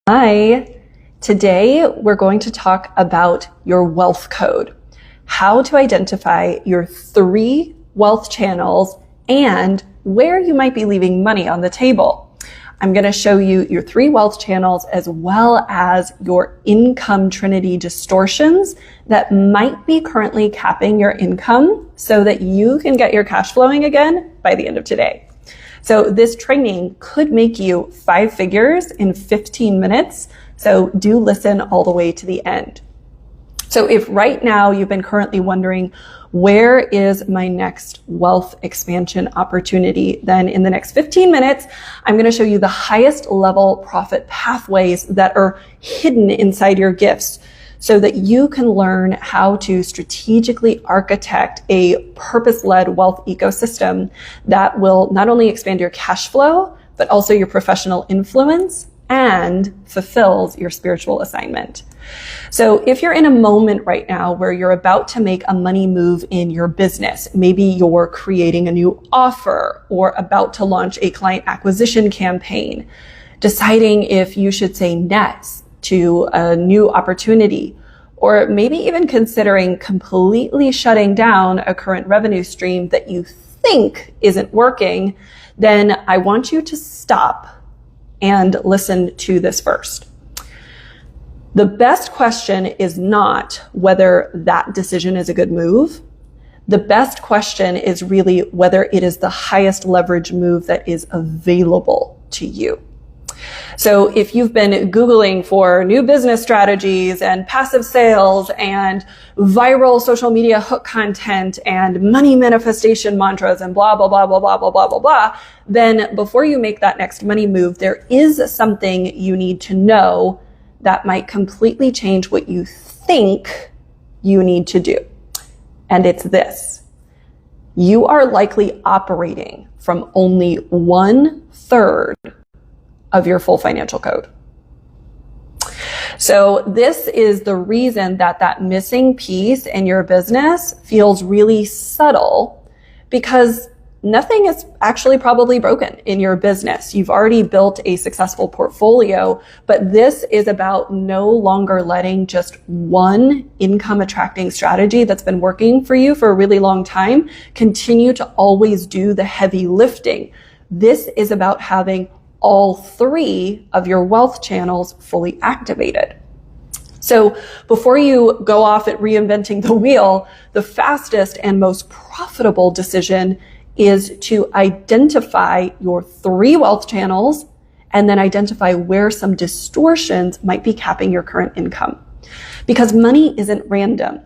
Hi, today we're going to talk about your wealth code, how to identify your 3 wealth channels and where you might be leaving money on the table. I'm going to show you your 3 wealth channels as well as your income trinity distortions that might be currently capping your income so that you can get your cash flowing again by the end of today. So this training could make you 5 figures in 15 minutes. So do listen all the way to the end. So if right now you've been currently wondering, where is my next wealth expansion opportunity? Then in the next 15 minutes, I'm going to show you the highest level profit pathways that are hidden inside your gifts, so that you can learn how to strategically architect a purpose-led wealth ecosystem that will not only expand your cash flow, but also your professional influence and fulfills your spiritual assignment. So if you're in a moment right now where you're about to make a money move in your business, maybe you're creating a new offer or about to launch a client acquisition campaign, deciding if you should say yes to a new opportunity, or maybe even considering completely shutting down a current revenue stream that you think isn't working, then I want you to stop and listen to this first. The best question is not whether that decision is a good move. The best question is really whether it is the highest leverage move that is available to you. So if you've been Googling for new business strategies and passive sales and viral social media hook content and money manifestation mantras and blah, blah, blah, blah, blah, blah, blah, blah, blah, then before you make that next money move, there is something you need to know that might completely change what you think you need to do. And it's this: you are likely operating from only 1/3 of your full financial code. So this is the reason that missing piece in your business feels really subtle, because nothing is actually probably broken in your business. You've already built a successful portfolio, but this is about no longer letting just one income attracting strategy that's been working for you for a really long time continue to always do the heavy lifting. This is about having all 3 of your wealth channels fully activated. So before you go off at reinventing the wheel, the fastest and most profitable decision is to identify your 3 wealth channels and then identify where some distortions might be capping your current income. Because money isn't random.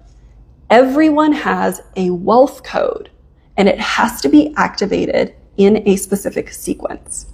Everyone has a wealth code, and it has to be activated in a specific sequence.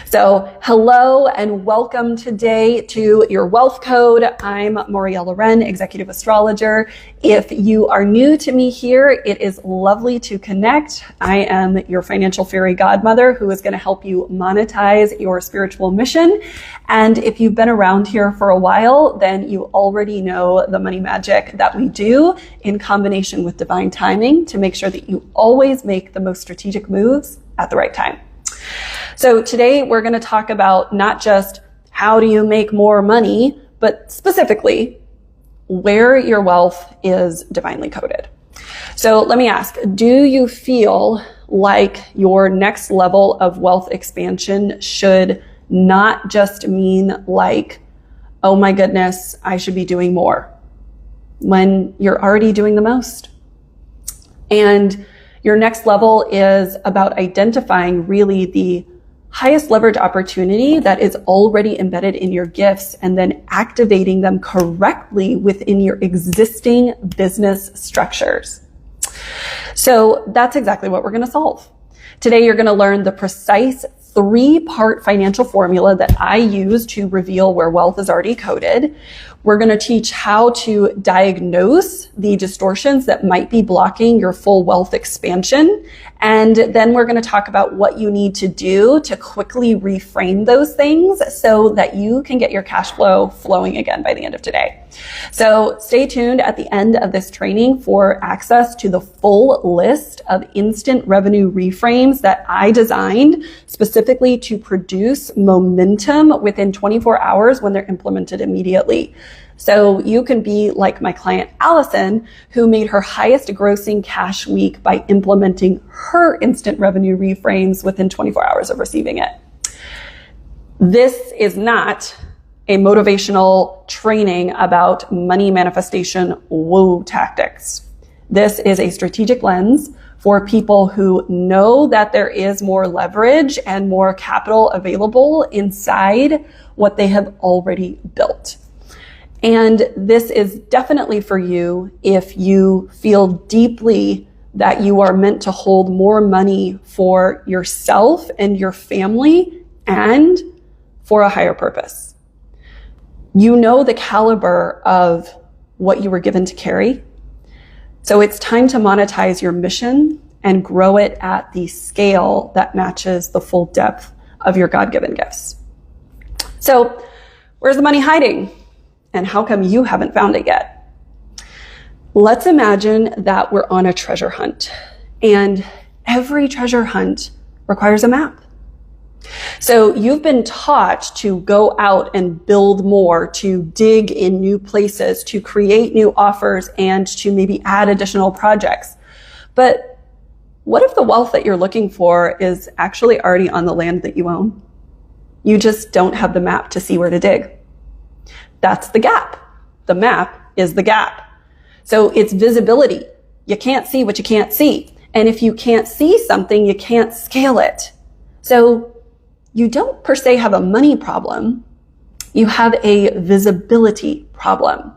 So hello and welcome today to your wealth code. I'm Moriella Wren, executive astrologer. If you are new to me here, it is lovely to connect. I am your financial fairy godmother who is going to help you monetize your spiritual mission. And if you've been around here for a while, then you already know the money magic that we do in combination with divine timing to make sure that you always make the most strategic moves at the right time. So today we're going to talk about not just how do you make more money, but specifically where your wealth is divinely coded. So let me ask, do you feel like your next level of wealth expansion should not just mean like, oh my goodness, I should be doing more, when you're already doing the most? And your next level is about identifying really the highest leverage opportunity that is already embedded in your gifts and then activating them correctly within your existing business structures. So that's exactly what we're going to solve. Today, you're going to learn the precise 3-part financial formula that I use to reveal where wealth is already coded. We're going to teach how to diagnose the distortions that might be blocking your full wealth expansion. And then we're going to talk about what you need to do to quickly reframe those things so that you can get your cash flow flowing again by the end of today. So stay tuned at the end of this training for access to the full list of instant revenue reframes that I designed specifically specifically to produce momentum within 24 hours when they're implemented immediately. So you can be like my client, Alison, who made her highest grossing cash week by implementing her instant revenue reframes within 24 hours of receiving it. This is not a motivational training about money manifestation woo tactics. This is a strategic lens for people who know that there is more leverage and more capital available inside what they have already built. And this is definitely for you if you feel deeply that you are meant to hold more money for yourself and your family and for a higher purpose. You know the caliber of what you were given to carry. So it's time to monetize your mission and grow it at the scale that matches the full depth of your God-given gifts. So where's the money hiding? And how come you haven't found it yet? Let's imagine that we're on a treasure hunt, and every treasure hunt requires a map. So you've been taught to go out and build more, to dig in new places, to create new offers, and to maybe add additional projects. But what if the wealth that you're looking for is actually already on the land that you own? You just don't have the map to see where to dig. That's the gap. The map is the gap. So it's visibility. You can't see what you can't see. And if you can't see something, you can't scale it. So you don't per se have a money problem. You have a visibility problem.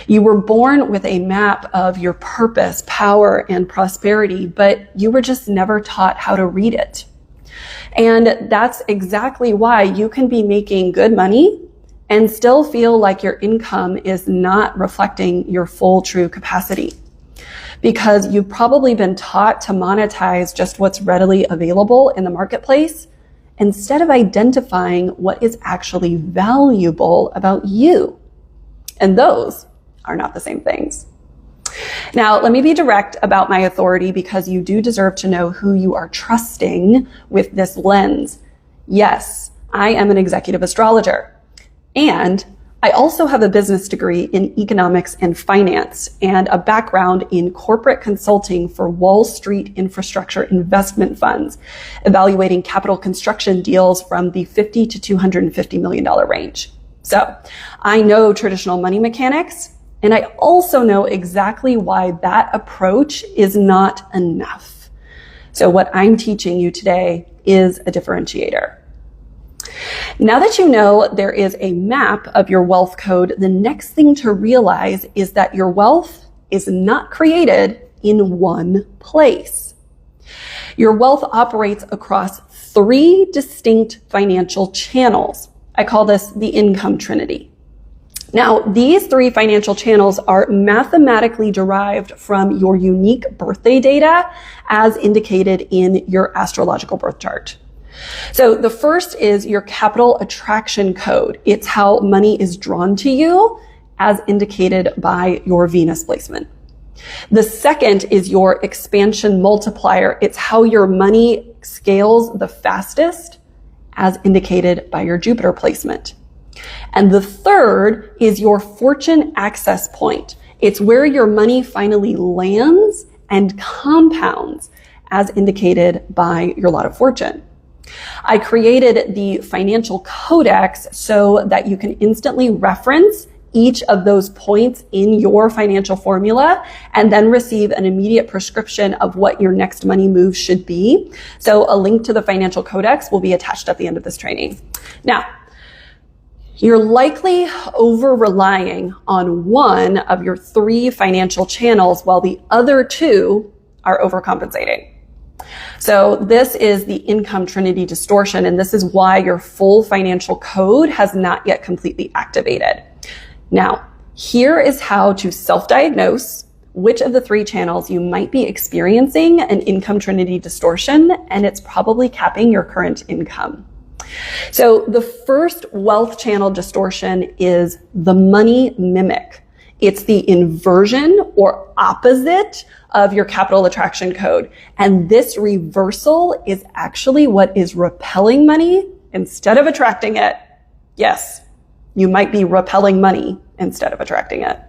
You were born with a map of your purpose, power, and prosperity, but you were just never taught how to read it. And that's exactly why you can be making good money and still feel like your income is not reflecting your full true capacity. Because you've probably been taught to monetize just what's readily available in the marketplace instead of identifying what is actually valuable about you. And those are not the same things. Now, let me be direct about my authority because you do deserve to know who you are trusting with this lens. Yes, I am an executive astrologer. And I also have a business degree in economics and finance and a background in corporate consulting for Wall Street infrastructure investment funds, evaluating capital construction deals from the $50 to $250 million range. So I know traditional money mechanics, and I also know exactly why that approach is not enough. So what I'm teaching you today is a differentiator. Now that you know there is a map of your wealth code, the next thing to realize is that your wealth is not created in one place. Your wealth operates across 3 distinct financial channels. I call this the income trinity. Now, these 3 financial channels are mathematically derived from your unique birthday data as indicated in your astrological birth chart. So the first is your capital attraction code. It's how money is drawn to you as indicated by your Venus placement. The second is your expansion multiplier. It's how your money scales the fastest as indicated by your Jupiter placement. And the third is your fortune access point. It's where your money finally lands and compounds as indicated by your lot of fortune. I created the Financial Codex so that you can instantly reference each of those points in your financial formula and then receive an immediate prescription of what your next money move should be. So a link to the Financial Codex will be attached at the end of this training. Now, you're likely over-relying on one of your 3 financial channels while the other 2 are overcompensating. So this is the income trinity distortion, and this is why your full financial code has not yet completely activated. Now, here is how to self-diagnose which of the 3 channels you might be experiencing an income trinity distortion, and it's probably capping your current income. So the first wealth channel distortion is the money mimic. It's the inversion or opposite of your capital attraction code. And this reversal is actually what is repelling money instead of attracting it. Yes, you might be repelling money instead of attracting it.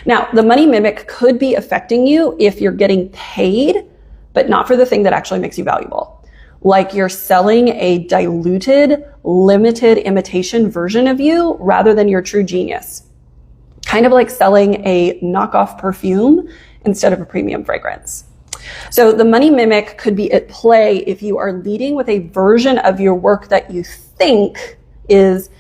Now, the money mimic could be affecting you if you're getting paid, but not for the thing that actually makes you valuable. Like you're selling a diluted, limited imitation version of you rather than your true genius. Kind of like selling a knockoff perfume instead of a premium fragrance. So the money mimic could be at play if you are leading with a version of your work that you think is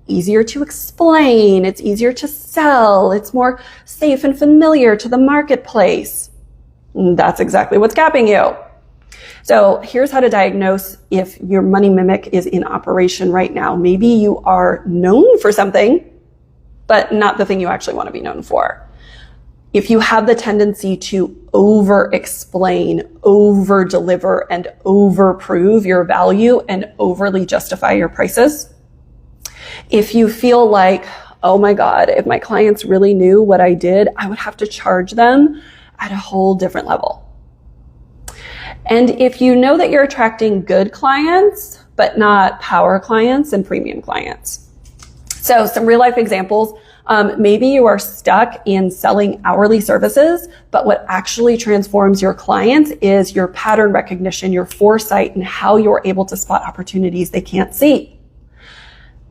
easier to explain, it's easier to sell, it's more safe and familiar to the marketplace. And that's exactly what's capping you. So here's how to diagnose if your money mimic is in operation right now. Maybe you are known for something, but not the thing you actually want to be known for. If you have the tendency to over-explain, over-deliver, and over-prove your value and overly justify your prices, if you feel like, oh my God, if my clients really knew what I did, I would have to charge them at a whole different level. And if you know that you're attracting good clients, but not power clients and premium clients. So some real life examples. Maybe you are stuck in selling hourly services, but what actually transforms your clients is your pattern recognition, your foresight, and how you're able to spot opportunities they can't see.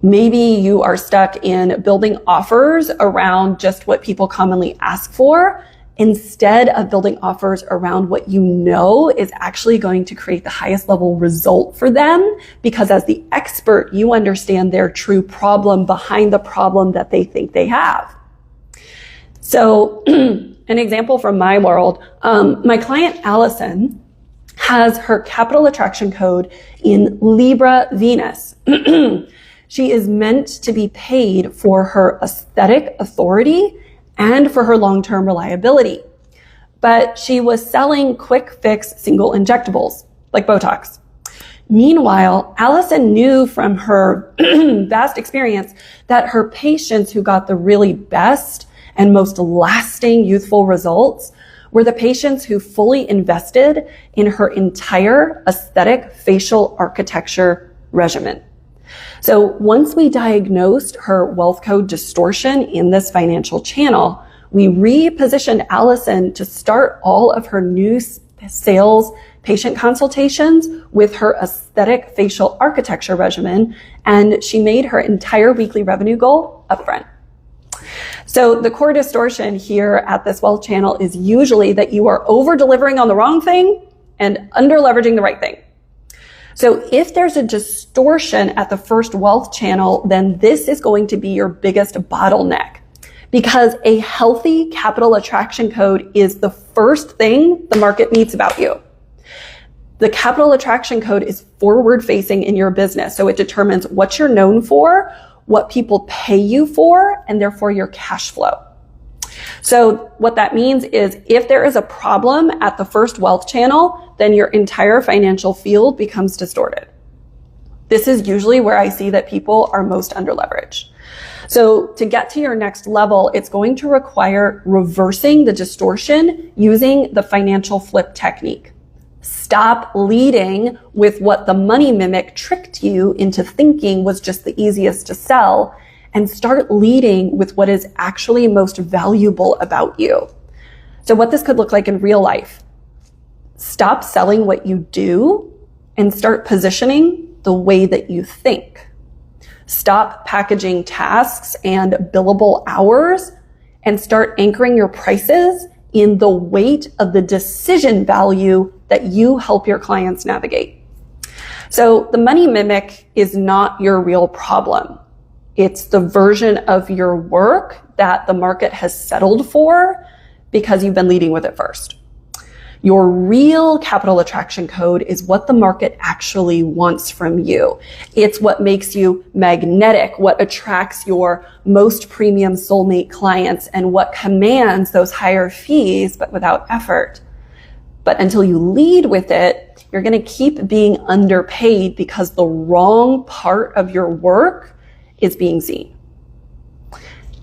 Maybe you are stuck in building offers around just what people commonly ask for, instead of building offers around what you know is actually going to create the highest level result for them, because as the expert, you understand their true problem behind the problem that they think they have. So an example from my world, my client Alison has her capital attraction code in Libra Venus. She is meant to be paid for her aesthetic authority and for her long-term reliability. But she was selling quick fix single injectables, like Botox. Meanwhile, Alison knew from her vast experience that her patients who got the really best and most lasting youthful results were the patients who fully invested in her entire aesthetic facial architecture regimen. So once we diagnosed her wealth code distortion in this financial channel, we repositioned Alison to start all of her new sales patient consultations with her aesthetic facial architecture regimen, and she made her entire weekly revenue goal upfront. So the core distortion here at this wealth channel is usually that you are over-delivering on the wrong thing and under-leveraging the right thing. So if there's a distortion at the first wealth channel, then this is going to be your biggest bottleneck, because a healthy capital attraction code is the first thing the market meets about you. The capital attraction code is forward facing in your business. So it determines what you're known for, what people pay you for, and therefore your cash flow. So what that means is if there is a problem at the first wealth channel, then your entire financial field becomes distorted. This is usually where I see that people are most underleveraged. So to get to your next level, it's going to require reversing the distortion using the financial flip technique. Stop leading with what the money mimic tricked you into thinking was just the easiest to sell, and start leading with what is actually most valuable about you. So what this could look like in real life. Stop selling what you do and start positioning the way that you think. Stop packaging tasks and billable hours and start anchoring your prices in the weight of the decision value that you help your clients navigate. So the money mimic is not your real problem. It's the version of your work that the market has settled for because you've been leading with it first. Your real capital attraction code is what the market actually wants from you. It's what makes you magnetic, what attracts your most premium soulmate clients, and what commands those higher fees, but without effort. But until you lead with it, you're going to keep being underpaid because the wrong part of your work is being seen.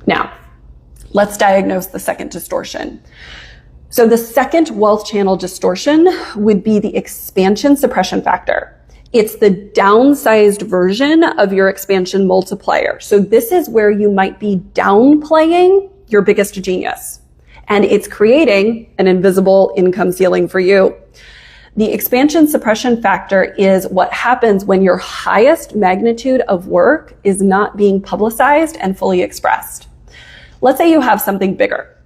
Now, Let's diagnose the second distortion. So the second wealth channel distortion would be the expansion suppression factor. It's the downsized version of your expansion multiplier. So this is where you might be downplaying your biggest genius, and it's creating an invisible income ceiling for you. The expansion suppression factor is what happens when your highest magnitude of work is not being publicized and fully expressed. Let's say you have something bigger.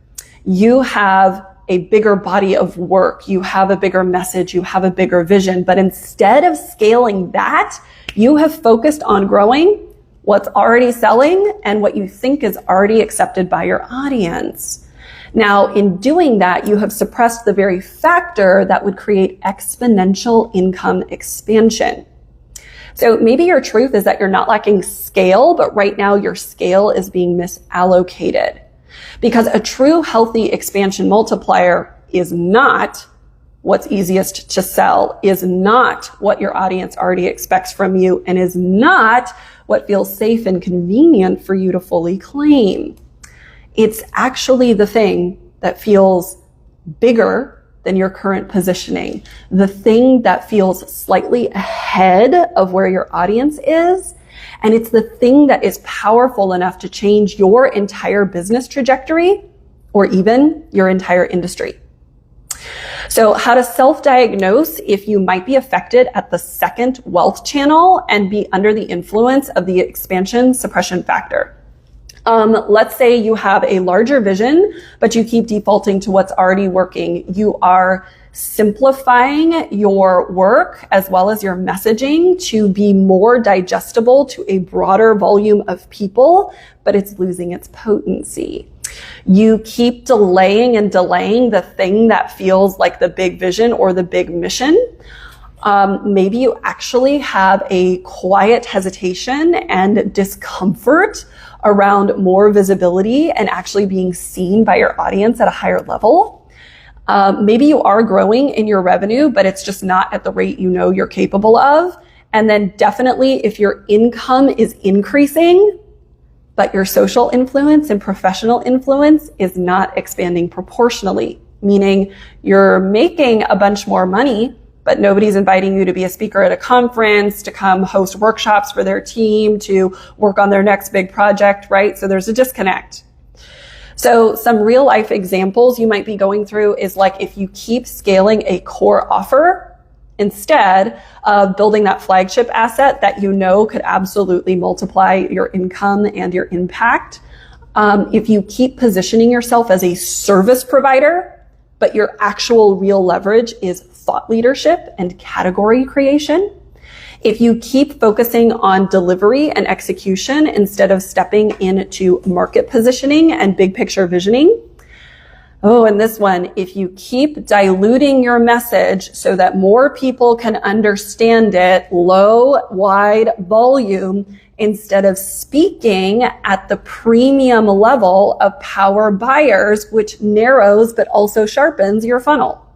You have a bigger body of work, you have a bigger message, you have a bigger vision, but instead of scaling that, you have focused on growing what's already selling and what you think is already accepted by your audience. Now, in doing that, you have suppressed the very factor that would create exponential income expansion. So maybe your truth is that you're not lacking scale, but right now your scale is being misallocated. Because a true healthy expansion multiplier is not what's easiest to sell, is not what your audience already expects from you, and is not what feels safe and convenient for you to fully claim. It's actually the thing that feels bigger than your current positioning, the thing that feels slightly ahead of where your audience is. And it's the thing that is powerful enough to change your entire business trajectory or even your entire industry. So how to self-diagnose if you might be affected at the second wealth channel and be under the influence of the expansion suppression factor. Let's say you have a larger vision, but you keep defaulting to what's already working. You are simplifying your work as well as your messaging to be more digestible to a broader volume of people, but it's losing its potency. You keep delaying and delaying the thing that feels like the big vision or the big mission. Maybe you actually have a quiet hesitation and discomfort around more visibility and actually being seen by your audience at a higher level. Maybe you are growing in your revenue, but it's just not at the rate you know you're capable of. And then definitely if your income is increasing, but your social influence and professional influence is not expanding proportionally, meaning you're making a bunch more money, but nobody's inviting you to be a speaker at a conference, to come host workshops for their team, to work on their next big project, right? So there's a disconnect. So some real life examples you might be going through is like if you keep scaling a core offer instead of building that flagship asset that you know could absolutely multiply your income and your impact. If you keep positioning yourself as a service provider, but your actual real leverage is thought leadership and category creation. If you keep focusing on delivery and execution instead of stepping into market positioning and big picture visioning. Oh, and this one, if you keep diluting your message so that more people can understand it, low, wide volume, instead of speaking at the premium level of power buyers, which narrows but also sharpens your funnel.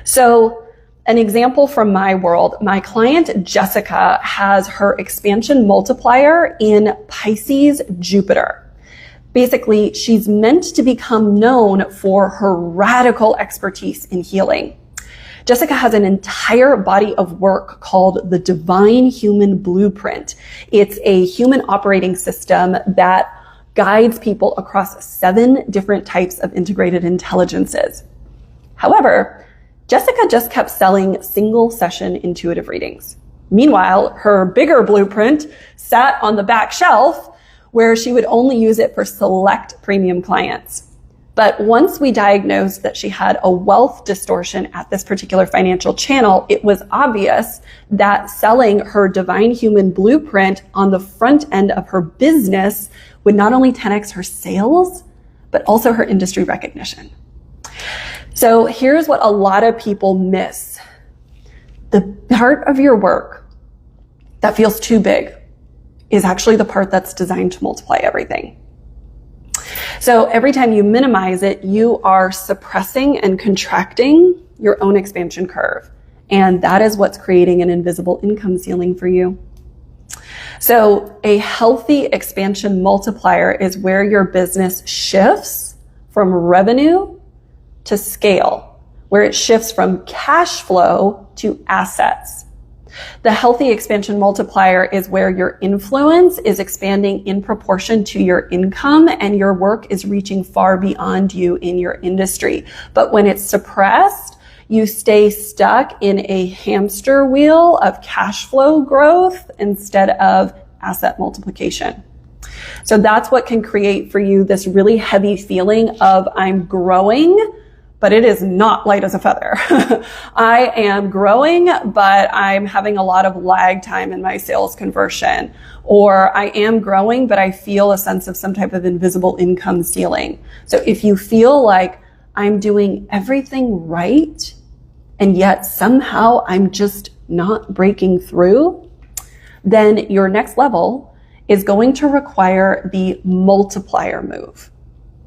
So an example from my world, my client Jessica has her expansion multiplier in Pisces Jupiter. Basically, she's meant to become known for her radical expertise in healing. Jessica has an entire body of work called the Divine Human Blueprint. It's a human operating system that guides people across 7 different types of integrated intelligences. However, Jessica just kept selling single session intuitive readings. Meanwhile, her bigger blueprint sat on the back shelf where she would only use it for select premium clients. But once we diagnosed that she had a wealth distortion at this particular financial channel, it was obvious that selling her Divine Human Blueprint on the front end of her business would not only 10x her sales, but also her industry recognition. So here's what a lot of people miss. The part of your work that feels too big is actually the part that's designed to multiply everything. So every time you minimize it, you are suppressing and contracting your own expansion curve. And that is what's creating an invisible income ceiling for you. So a healthy expansion multiplier is where your business shifts from revenue to scale, where it shifts from cash flow to assets. The healthy expansion multiplier is where your influence is expanding in proportion to your income and your work is reaching far beyond you in your industry. But when it's suppressed, you stay stuck in a hamster wheel of cash flow growth instead of asset multiplication. So that's what can create for you this really heavy feeling of I'm growing, but it is not light as a feather. I am growing, but I'm having a lot of lag time in my sales conversion. Or I am growing, but I feel a sense of some type of invisible income ceiling. So if you feel like I'm doing everything right, and yet somehow I'm just not breaking through, then your next level is going to require the multiplier move.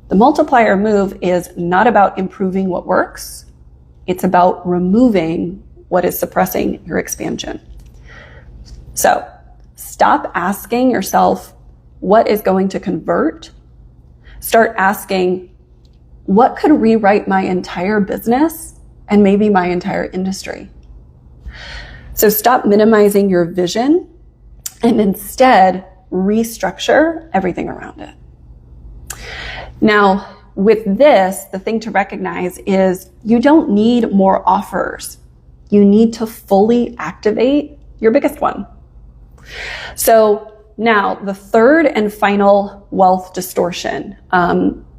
The multiplier move is not about improving what works. It's about removing what is suppressing your expansion. So stop asking yourself, what is going to convert? Start asking, what could rewrite my entire business and maybe my entire industry? So stop minimizing your vision and instead restructure everything around it. Now, with this, the thing to recognize is you don't need more offers. You need to fully activate your biggest one. So now the third and final wealth distortion.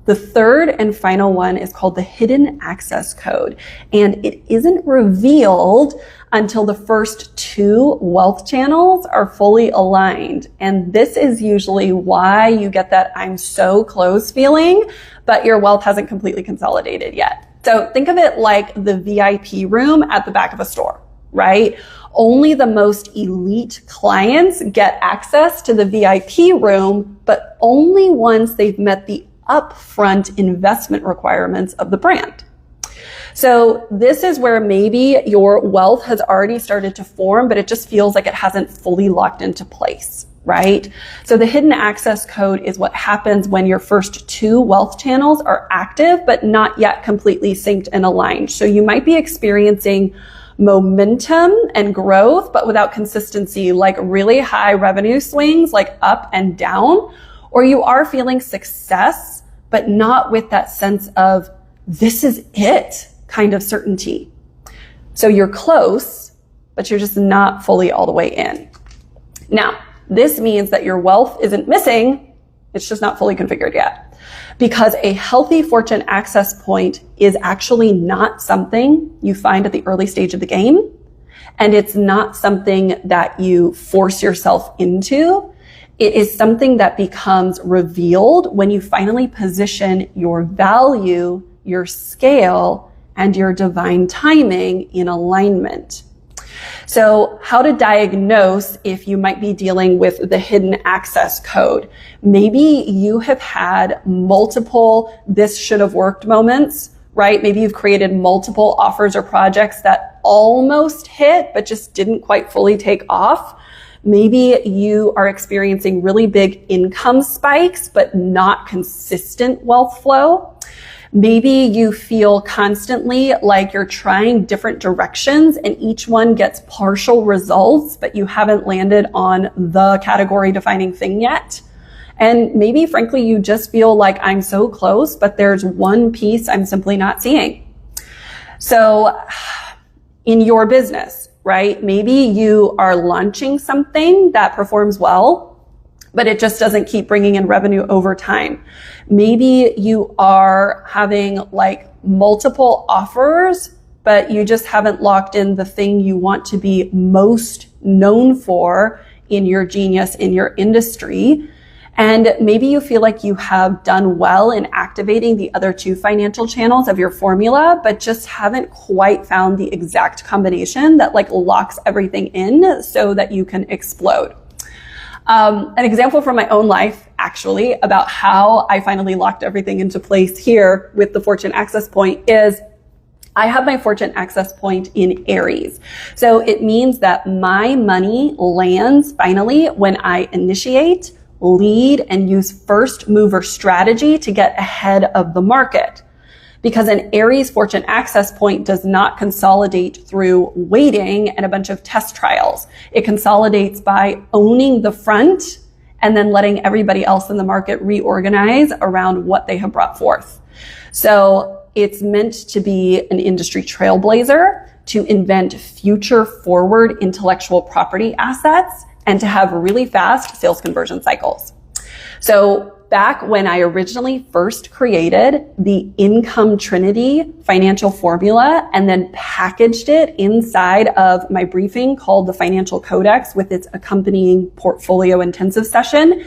The third and final one is called the hidden access code, and it isn't revealed until the first two wealth channels are fully aligned. And this is usually why you get that I'm so close feeling, but your wealth hasn't completely consolidated yet. So think of it like the VIP room at the back of a store, right? Only the most elite clients get access to the VIP room, but only once they've met the upfront investment requirements of the brand. So this is where maybe your wealth has already started to form, but it just feels like it hasn't fully locked into place, right? So the hidden access code is what happens when your first two wealth channels are active, but not yet completely synced and aligned. So you might be experiencing momentum and growth, but without consistency, like really high revenue swings, like up and down, or you are feeling success, but not with that sense of this is it kind of certainty. So you're close, but you're just not fully all the way in. Now, this means that your wealth isn't missing, it's just not fully configured yet. Because a healthy fortune access point is actually not something you find at the early stage of the game, and it's not something that you force yourself into. It is something that becomes revealed when you finally position your value, your scale, and your divine timing in alignment. So how to diagnose if you might be dealing with the hidden access code. Maybe you have had multiple this should have worked moments, right? Maybe you've created multiple offers or projects that almost hit, but just didn't quite fully take off. Maybe you are experiencing really big income spikes, but not consistent wealth flow. Maybe you feel constantly like you're trying different directions and each one gets partial results, but you haven't landed on the category defining thing yet. And maybe, frankly, you just feel like I'm so close, but there's one piece I'm simply not seeing. So in your business, right? Maybe you are launching something that performs well, but it just doesn't keep bringing in revenue over time. Maybe you are having like multiple offers, but you just haven't locked in the thing you want to be most known for in your genius, in your industry. And maybe you feel like you have done well in activating the other two financial channels of your formula, but just haven't quite found the exact combination that like locks everything in so that you can explode. An example from my own life, actually, about how I finally locked everything into place here with the Fortune Access Point is I have my fortune access point in Aries. So it means that my money lands finally when I initiate, lead, and use first mover strategy to get ahead of the market. Because an Aries fortune access point does not consolidate through waiting and a bunch of test trials. It consolidates by owning the front and then letting everybody else in the market reorganize around what they have brought forth. So it's meant to be an industry trailblazer, to invent future forward intellectual property assets, and to have really fast sales conversion cycles. So back when I originally first created the Income Trinity financial formula and then packaged it inside of my briefing called the Financial Codex with its accompanying portfolio intensive session,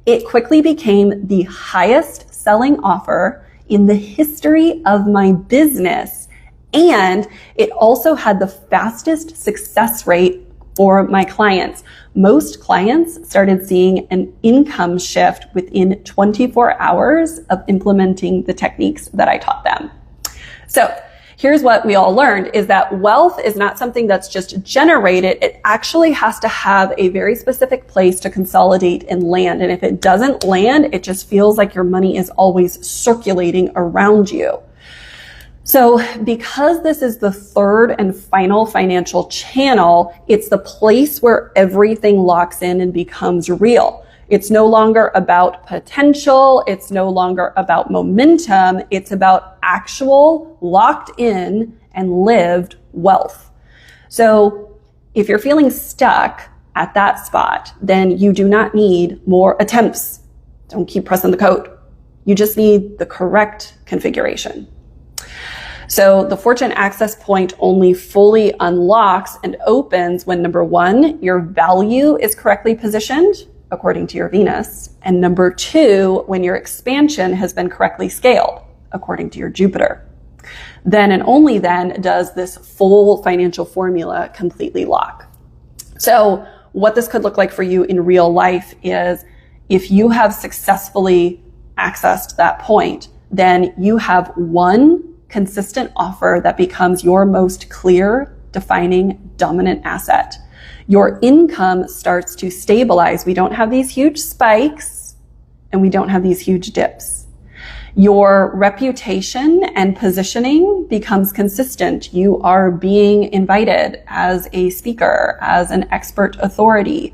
it quickly became the highest selling offer in the history of my business. And it also had the fastest success rate for my clients. Most clients started seeing an income shift within 24 hours of implementing the techniques that I taught them. So here's what we all learned is that wealth is not something that's just generated. It actually has to have a very specific place to consolidate and land. And if it doesn't land, it just feels like your money is always circulating around you. So because this is the third and final financial channel, it's the place where everything locks in and becomes real. It's no longer about potential. It's no longer about momentum. It's about actual locked in and lived wealth. So if you're feeling stuck at that spot, then you do not need more attempts. Don't keep pressing the code. You just need the correct configuration. So the fortune access point only fully unlocks and opens when, number one, your value is correctly positioned according to your Venus, and number two, when your expansion has been correctly scaled according to your Jupiter. Then and only then does this full financial formula completely lock. So what this could look like for you in real life is if you have successfully accessed that point, then you have one consistent offer that becomes your most clear, defining, dominant asset. Your income starts to stabilize. We don't have these huge spikes and we don't have these huge dips. Your reputation and positioning becomes consistent. You are being invited as a speaker, as an expert authority.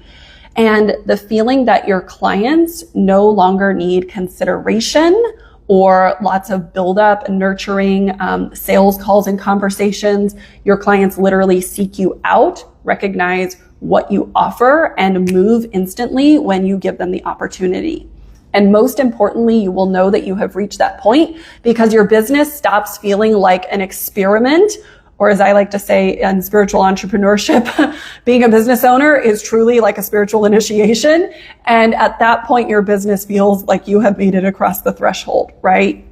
And the feeling that your clients no longer need consideration or lots of buildup and nurturing sales calls and conversations. Your clients literally seek you out, recognize what you offer, and move instantly when you give them the opportunity. And most importantly, you will know that you have reached that point because your business stops feeling like an experiment, or as I like to say in spiritual entrepreneurship, being a business owner is truly like a spiritual initiation. And at that point, your business feels like you have made it across the threshold, right?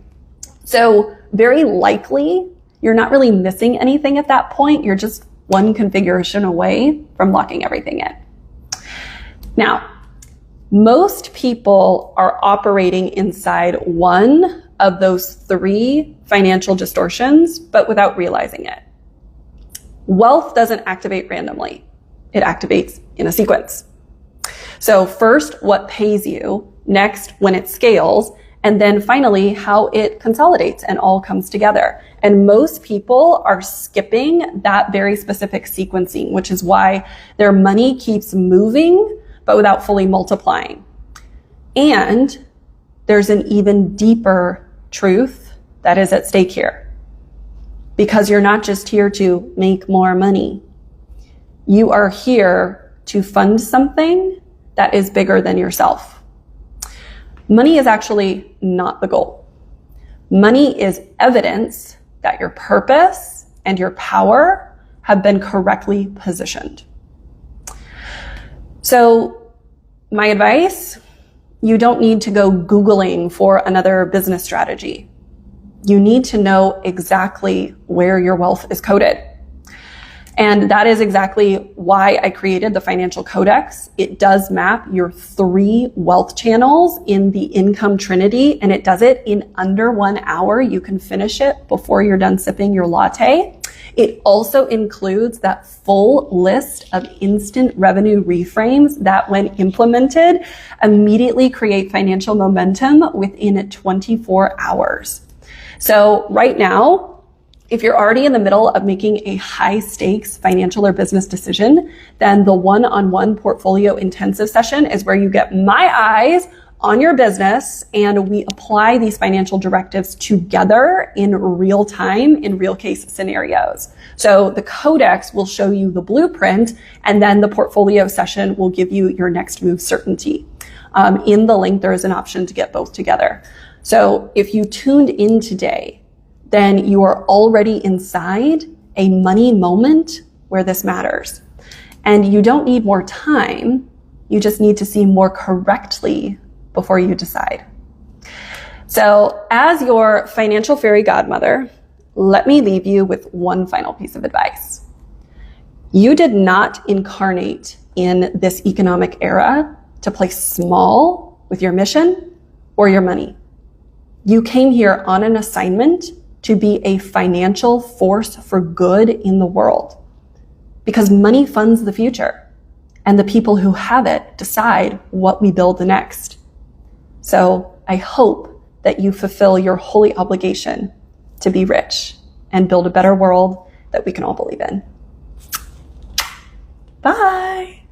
So very likely, you're not really missing anything at that point. You're just one configuration away from locking everything in. Now, most people are operating inside one of those three financial distortions, but without realizing it. Wealth doesn't activate randomly. It activates in a sequence. So first, what pays you, next, when it scales, and then finally, how it consolidates and all comes together. And most people are skipping that very specific sequencing, which is why their money keeps moving, but without fully multiplying. And there's an even deeper truth that is at stake here. Because you're not just here to make more money. You are here to fund something that is bigger than yourself. Money is actually not the goal. Money is evidence that your purpose and your power have been correctly positioned. So my advice, you don't need to go Googling for another business strategy. You need to know exactly where your wealth is coded. And that is exactly why I created the Financial Codex. It does map your 3 wealth channels in the income trinity, and it does it in under 1 hour. You can finish it before you're done sipping your latte. It also includes that full list of instant revenue reframes that, when implemented, immediately create financial momentum within 24 hours. So right now, if you're already in the middle of making a high stakes financial or business decision, then the one-on-one portfolio intensive session is where you get my eyes on your business and we apply these financial directives together in real time in real case scenarios. So the Codex will show you the blueprint, and then the portfolio session will give you your next move certainty. In the link, there is an option to get both together. So if you tuned in today, then you are already inside a money moment where this matters. And you don't need more time. You just need to see more correctly before you decide. So as your financial fairy godmother, let me leave you with one final piece of advice. You did not incarnate in this economic era to play small with your mission or your money. You came here on an assignment to be a financial force for good in the world, because money funds the future and the people who have it decide what we build next. So I hope that you fulfill your holy obligation to be rich and build a better world that we can all believe in. Bye.